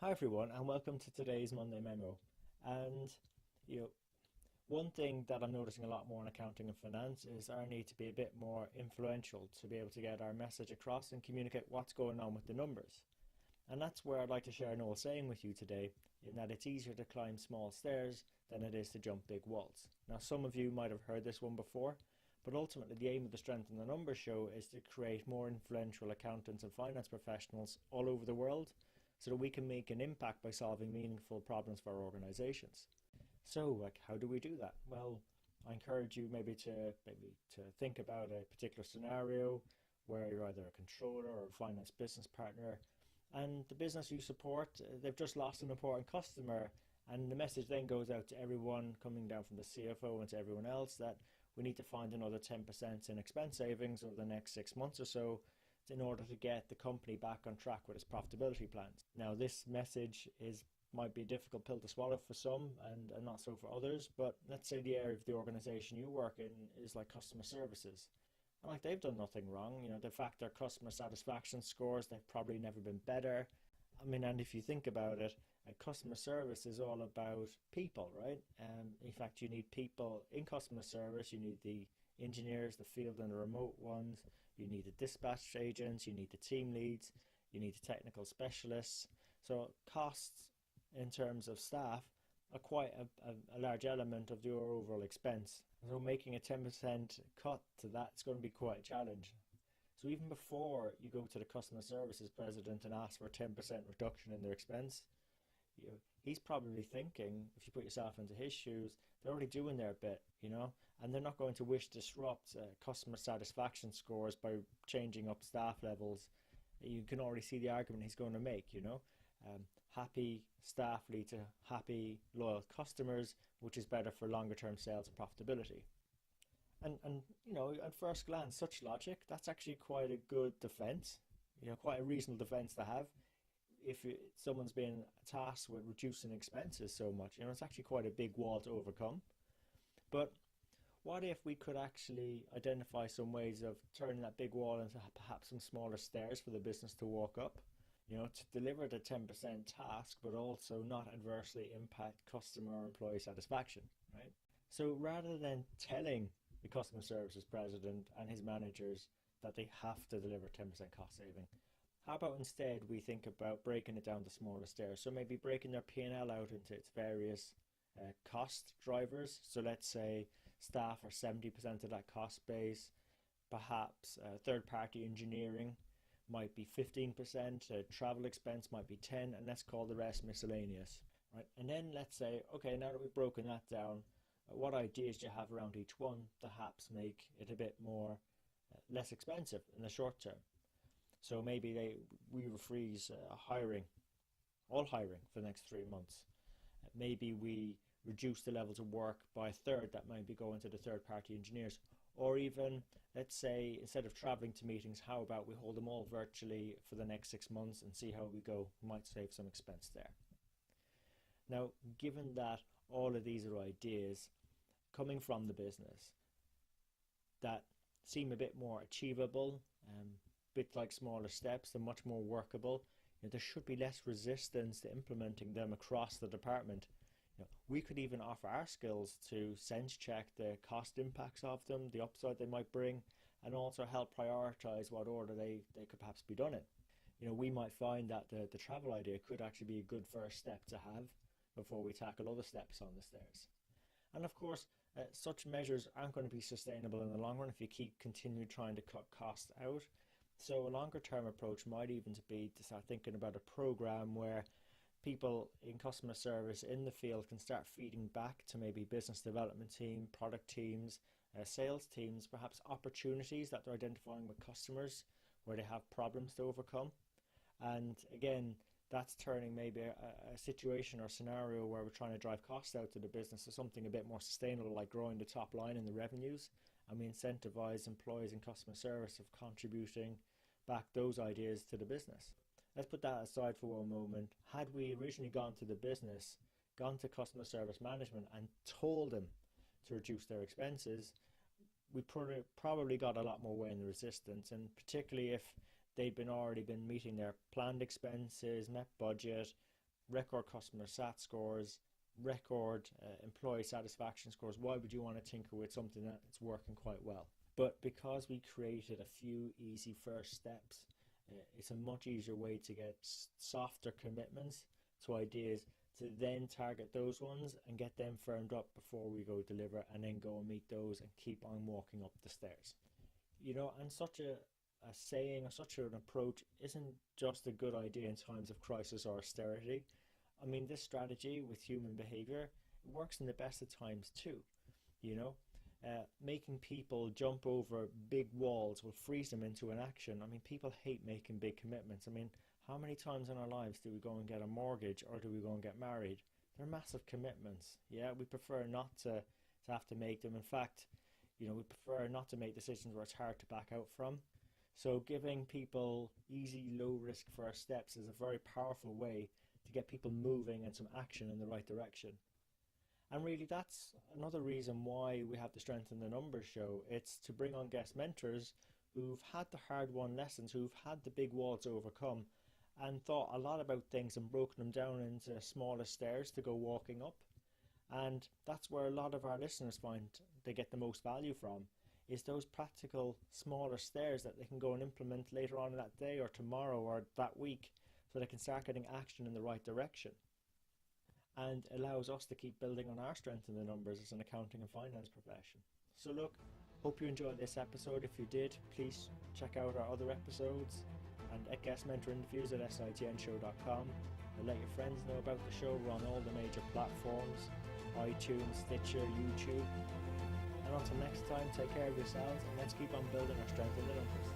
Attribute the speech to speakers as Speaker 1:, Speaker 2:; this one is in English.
Speaker 1: Hi everyone, and welcome to today's Monday Memo. And you know, one thing that I'm noticing a lot more in accounting and finance is our need to be a bit more influential to be able to get our message across and communicate what's going on with the numbers. And that's where I'd like to share an old saying with you today, in that it's easier to climb small stairs than it is to jump big walls. Now, some of you might have heard this one before, but ultimately the aim of the Strength in the Numbers show is to create more influential accountants and finance professionals all over the world so that we can make an impact by solving meaningful problems for our organizations. So, how do we do that? Well, I encourage you maybe to think about a particular scenario where you're either a controller or a finance business partner, and the business you support, they've just lost an important customer, and the message then goes out to everyone, coming down from the CFO and to everyone else, that we need to find another 10% in expense savings over the next 6 months or so in order to get the company back on track with its profitability plans. Now, this message is might be a difficult pill to swallow for some and not so for others, but let's say the area of the organization you work in is like customer services. And like, they've done nothing wrong. The fact their customer satisfaction scores, they've probably never been better. I mean, and if you think about it, customer service is all about people, right? In fact, you need people in customer service. You need the engineers, the field and the remote ones. You need the dispatch agents. You need the team leads. You need the technical specialists. So costs in terms of staff are quite a large element of your overall expense. So making a 10% cut to that is going to be quite a challenge. So even before you go to the customer services president and ask for a 10% reduction in their expense, he's probably thinking, if you put yourself into his shoes, they're already doing their bit, and they're not going to wish to disrupt customer satisfaction scores by changing up staff levels. You can already see the argument he's going to make. Happy staff lead to happy, loyal customers, which is better for longer term sales and profitability. And at first glance, such logic, that's actually quite a good defense, quite a reasonable defense to have. If someone's been tasked with reducing expenses so much, it's actually quite a big wall to overcome. But what if we could actually identify some ways of turning that big wall into perhaps some smaller stairs for the business to walk up, to deliver the 10% task, but also not adversely impact customer or employee satisfaction, right? So rather than telling the customer services president and his managers that they have to deliver 10% cost saving, how about instead we think about breaking it down to smaller stairs? So maybe breaking their P&L out into its various cost drivers. So let's say staff are 70% of that cost base. Perhaps third-party engineering might be 15%, travel expense might be 10, and let's call the rest miscellaneous, right? And then let's say, okay, now that we've broken that down, what ideas do you have around each one to perhaps make it a bit more less expensive in the short term? So maybe we freeze all hiring for the next 3 months. Maybe we reduce the levels of work by a third that might be going to the third-party engineers. Or even, let's say, instead of traveling to meetings, how about we hold them all virtually for the next 6 months and see how we go? We might save some expense there. Now, given that all of these are ideas coming from the business that seem a bit more achievable, bit like smaller steps, they're much more workable, there should be less resistance to implementing them across the department. We could even offer our skills to sense check the cost impacts of them, the upside they might bring, and also help prioritize what order they could perhaps be done in. We might find that the travel idea could actually be a good first step to have before we tackle other steps on the stairs. And of course, such measures aren't going to be sustainable in the long run if you keep continuing trying to cut costs out. So a longer term approach might even be to start thinking about a program where people in customer service in the field can start feeding back to maybe business development team, product teams, sales teams, perhaps opportunities that they're identifying with customers where they have problems to overcome. And again, that's turning maybe a situation or scenario where we're trying to drive costs out to the business to something a bit more sustainable, like growing the top line and the revenues. And we incentivize employees in customer service of contributing back those ideas to the business. Let's put that aside for one moment. Had we originally gone to the business, gone to customer service management and told them to reduce their expenses, we probably got a lot more weight in the resistance, and particularly if they'd already been meeting their planned expenses, met budget, record customer sat scores, record employee satisfaction scores. Why would you want to tinker with something that's working quite well? But because we created a few easy first steps, it's a much easier way to get softer commitments to ideas, to then target those ones and get them firmed up before we go deliver, and then go and meet those and keep on walking up the stairs. And such a saying or such an approach isn't just a good idea in times of crisis or austerity. I mean, this strategy with human behavior, it works in the best of times too. You know, Making people jump over big walls will freeze them into an action. I mean, people hate making big commitments. I mean, how many times in our lives do we go and get a mortgage, or do we go and get married? They're massive commitments. Yeah, we prefer not to have to make them. In fact, we prefer not to make decisions where it's hard to back out from. So giving people easy, low risk first steps is a very powerful way to get people moving and some action in the right direction. And really, that's another reason why we have the Strength in the Numbers show. It's to bring on guest mentors who've had the hard-won lessons, who've had the big walls to overcome, and thought a lot about things and broken them down into smaller stairs to go walking up. And that's where a lot of our listeners find they get the most value from, is those practical smaller stairs that they can go and implement later on that day or tomorrow or that week, so they can start getting action in the right direction, and allows us to keep building on our strength in the numbers as an accounting and finance profession. So look, hope you enjoyed this episode. If you did, please check out our other episodes and at guest mentor interviews at sitnshow.com, and let your friends know about the show. We're on all the major platforms: iTunes, Stitcher, YouTube. And until next time, take care of yourselves, and let's keep on building our strength in the numbers.